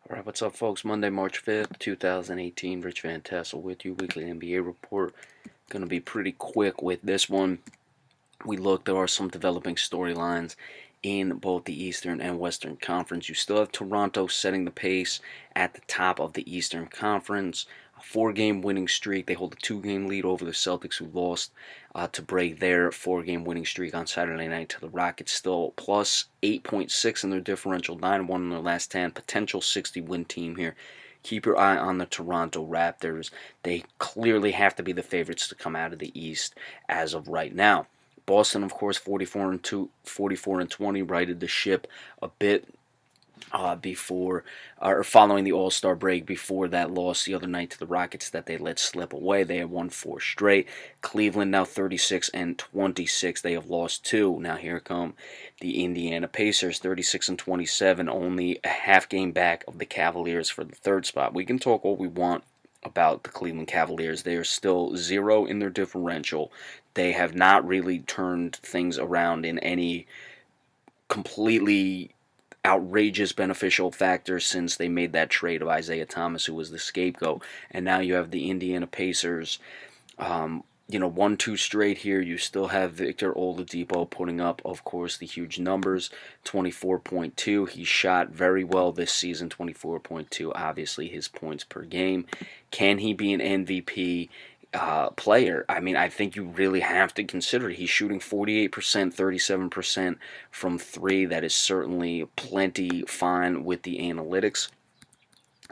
Alright, what's up, folks? Monday, March 5th, 2018. Rich Van Tassel with you. Weekly NBA report. Going to be pretty quick with this one. There are some developing storylines in both the Eastern and Western Conference. You still have Toronto setting the pace at the top of the Eastern Conference. A four-game winning streak. They hold a two-game lead over the Celtics, who lost to break their four-game winning streak on Saturday night to the Rockets. Still plus 8.6 in their differential, 9-1 in their last 10. Potential 60-win team here. Keep your eye on the Toronto Raptors. They clearly have to be the favorites to come out of the East as of right now. Boston, of course, 44-20, righted the ship a bit following the All-Star break. Before that loss the other night to the Rockets that they let slip away, they had won 4 straight. Cleveland now 36-26. They have lost 2. Now here come the Indiana Pacers, 36-27, only a half game back of the Cavaliers for the third spot. We can talk what we want about the Cleveland Cavaliers. They are still 0 in their differential. They have not really turned things around in any completely outrageous beneficial factor since they made that trade of Isaiah Thomas, who was the scapegoat. And now you have the Indiana Pacers, 1-2 straight here. You still have Victor Oladipo putting up, of course, the huge numbers, 24.2. He shot very well this season, 24.2, obviously his points per game. Can he be an MVP player? I mean, I think you really have to consider it. He's shooting 48%, 37% from 3. That is certainly plenty fine with the analytics.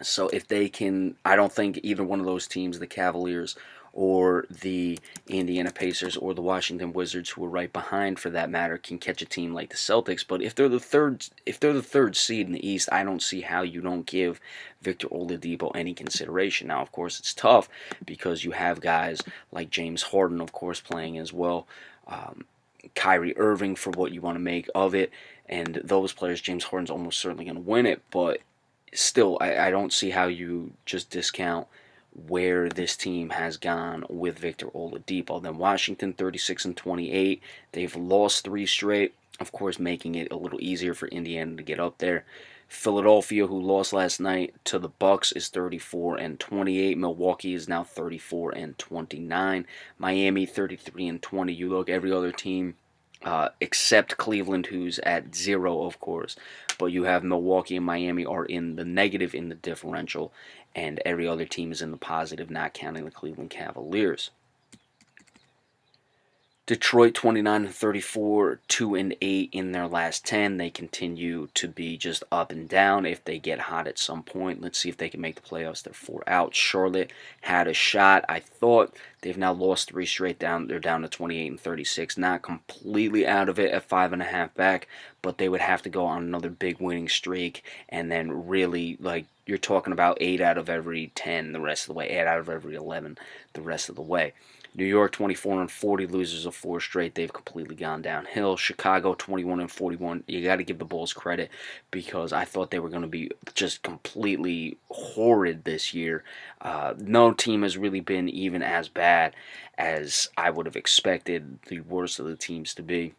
So if they can, I don't think either one of those teams, the Cavaliers or the Indiana Pacers or the Washington Wizards, who are right behind for that matter, can catch a team like the Celtics. But if they're the third seed in the East, I don't see how you don't give Victor Oladipo any consideration. Now, of course, it's tough because you have guys like James Harden, of course, playing as well. Kyrie Irving, for what you want to make of it, and those players. James Harden's almost certainly going to win it, but still, I don't see how you just discount where this team has gone with Victor Oladipo. Then Washington, 36-28. They've lost 3 straight, of course, making it a little easier for Indiana to get up there. Philadelphia, who lost last night to the Bucks, is 34-28. Milwaukee is now 34-29. Miami, 33-20. You look, every other team except Cleveland, who's at 0, of course. But you have Milwaukee and Miami are in the negative in the differential, and every other team is in the positive, not counting the Cleveland Cavaliers. Detroit 29-34, 2-8 in their last 10. They continue to be just up and down. If they get hot at some point, let's see if they can make the playoffs. They're 4 out. Charlotte had a shot. I thought they've now lost 3 straight down. They're down to 28-36. Not completely out of it at 5.5 back, but they would have to go on another big winning streak, and then really, like, you're talking about 8 out of every 10 the rest of the way, 8 out of every 11 the rest of the way. New York 24-40, losers of 4 straight. They've completely gone downhill. Chicago 21-41. You got to give the Bulls credit because I thought they were going to be just completely horrid this year. No team has really been even as bad as I would have expected the worst of the teams to be.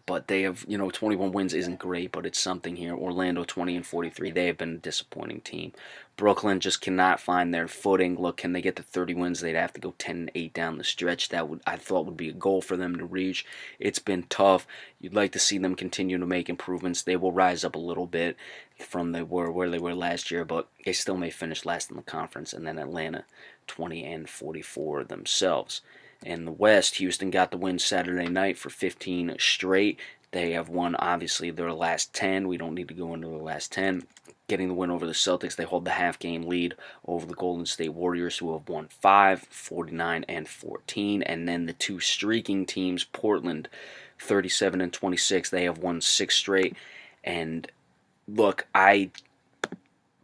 But they have, 21 wins isn't great, but it's something here. Orlando 20-43. They have been a disappointing team. Brooklyn just cannot find their footing. Look, can they get to 30 wins? They'd have to go 10-8 down the stretch. That I thought would be a goal for them to reach. It's been tough. You'd like to see them continue to make improvements. They will rise up a little bit from where they were last year, but they still may finish last in the conference. And then Atlanta 20-44 themselves. In the West, Houston got the win Saturday night for 15 straight. They have won, obviously, their last 10. We don't need to go into the last 10. Getting the win over the Celtics, they hold the half-game lead over the Golden State Warriors, who have won 5, 49-14. And then the 2 streaking teams, Portland, 37-26. They have won 6 straight. And look, I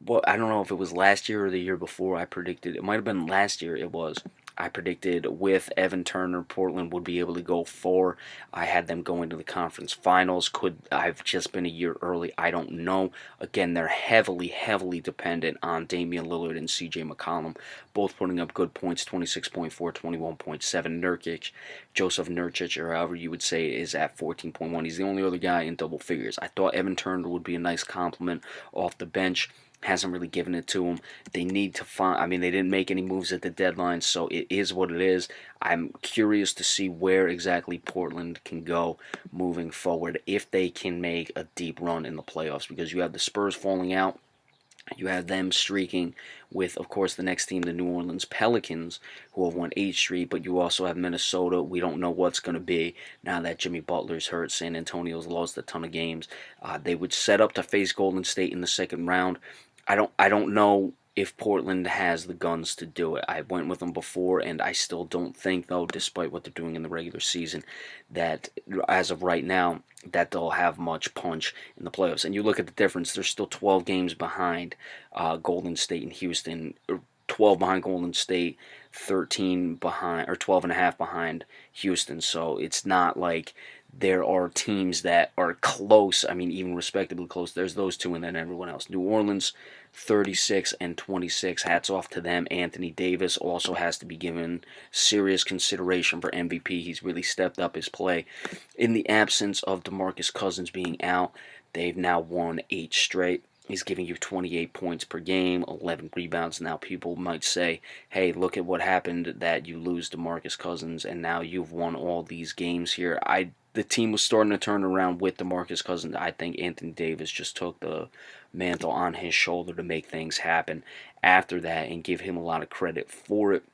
don't know if it was last year or the year before I predicted. It might have been last year it was. I predicted with Evan Turner, Portland would be able to go 4. I had them going to the conference finals. Could I've just been a year early? I don't know. Again, they're heavily, heavily dependent on Damian Lillard and C.J. McCollum, both putting up good points, 26.4, 21.7. Nurkic, Joseph Nurkic, or however you would say, is at 14.1. He's the only other guy in double figures. I thought Evan Turner would be a nice compliment off the bench. hasn't really given it to them. They need to find, I mean, they didn't make any moves at the deadline, so it is what it is. I'm curious to see where exactly Portland can go moving forward if they can make a deep run in the playoffs, because you have the Spurs falling out. You have them streaking with, of course, the next team, the New Orleans Pelicans, who have won 8 straight, but you also have Minnesota. We don't know what's going to be now that Jimmy Butler's hurt. San Antonio's lost a ton of games. They would set up to face Golden State in the second round. I don't know if Portland has the guns to do it. I went with them before, and I still don't think, though, despite what they're doing in the regular season, that as of right now, that they'll have much punch in the playoffs. And you look at the difference; they're still 12 games behind Golden State and Houston. 12 behind Golden State, 13 behind, or 12 and a half behind Houston. So it's not like there are teams that are close. I mean, even respectably close. There's those two, and then everyone else. New Orleans, 36 and 26. Hats off to them. Anthony Davis also has to be given serious consideration for MVP. He's really stepped up his play. In the absence of DeMarcus Cousins being out, they've now won 8 straight. He's giving you 28 points per game, 11 rebounds. Now people might say, hey, look at what happened that you lose DeMarcus Cousins and now you've won all these games here. The team was starting to turn around with DeMarcus Cousins. I think Anthony Davis just took the mantle on his shoulder to make things happen after that and give him a lot of credit for it.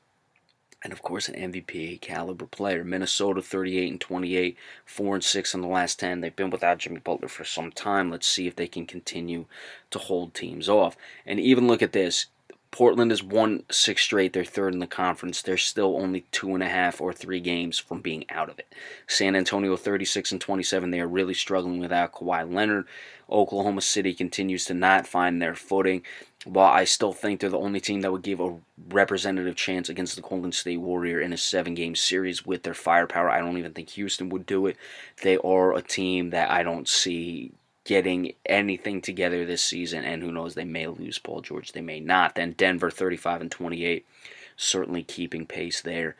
And of course, an MVP caliber player. Minnesota 38 and 28, 4 and 6 in the last 10. They've been without Jimmy Butler for some time. Let's see if they can continue to hold teams off. And even look at this. Portland has won 6 straight. They're third in the conference. They're still only 2.5 or 3 games from being out of it. San Antonio 36 and 27. They are really struggling without Kawhi Leonard. Oklahoma City continues to not find their footing. While I still think they're the only team that would give a representative chance against the Golden State Warrior in a 7-game series with their firepower, I don't even think Houston would do it. They are a team that I don't see getting anything together this season, and who knows, they may lose Paul George, they may not. Then Denver 35 and 28, certainly keeping pace there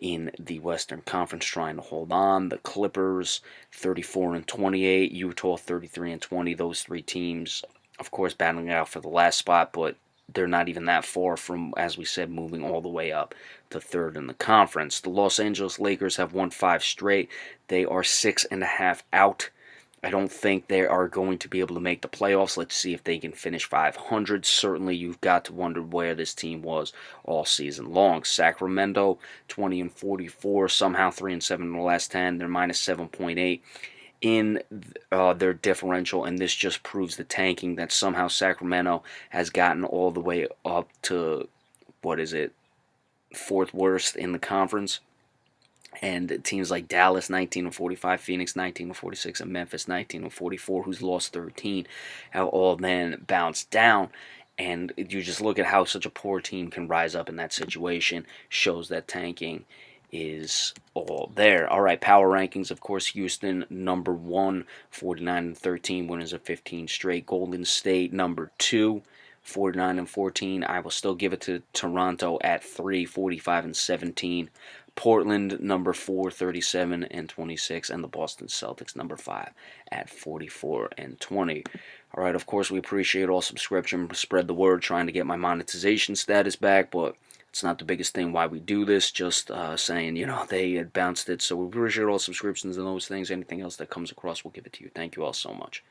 in the Western Conference, trying to hold on. The Clippers 34 and 28, Utah 33 and 20. Those 3 teams, of course, battling it out for the last spot, but they're not even that far from, as we said, moving all the way up to third in the conference. The Los Angeles Lakers have won 5 straight. They are 6.5 out. I don't think they are going to be able to make the playoffs. Let's see if they can finish 500. Certainly, you've got to wonder where this team was all season long. Sacramento, 20 and 44, somehow 3 and 7 in the last 10. They're minus 7.8 in their differential, and this just proves the tanking that somehow Sacramento has gotten all the way up to, what is it, 4th worst in the conference. And teams like Dallas 19 and 45, Phoenix 19 and 46, and Memphis 19 and 44, who's lost 13, have all then bounced down. And you just look at how such a poor team can rise up in that situation, shows that tanking is all there. All right, power rankings, of course, Houston, number 1, 49 and 13, winners of 15 straight. Golden State, number 2, 49 and 14. I will still give it to Toronto at 3, 45 and 17. Portland, number 4, 37 and 26, and the Boston Celtics, number 5, at 44 and 20. All right, of course, we appreciate all subscription, spread the word, trying to get my monetization status back, but it's not the biggest thing why we do this, just saying, they had bounced it, so we appreciate all subscriptions and those things. Anything else that comes across, we'll give it to you. Thank you all so much.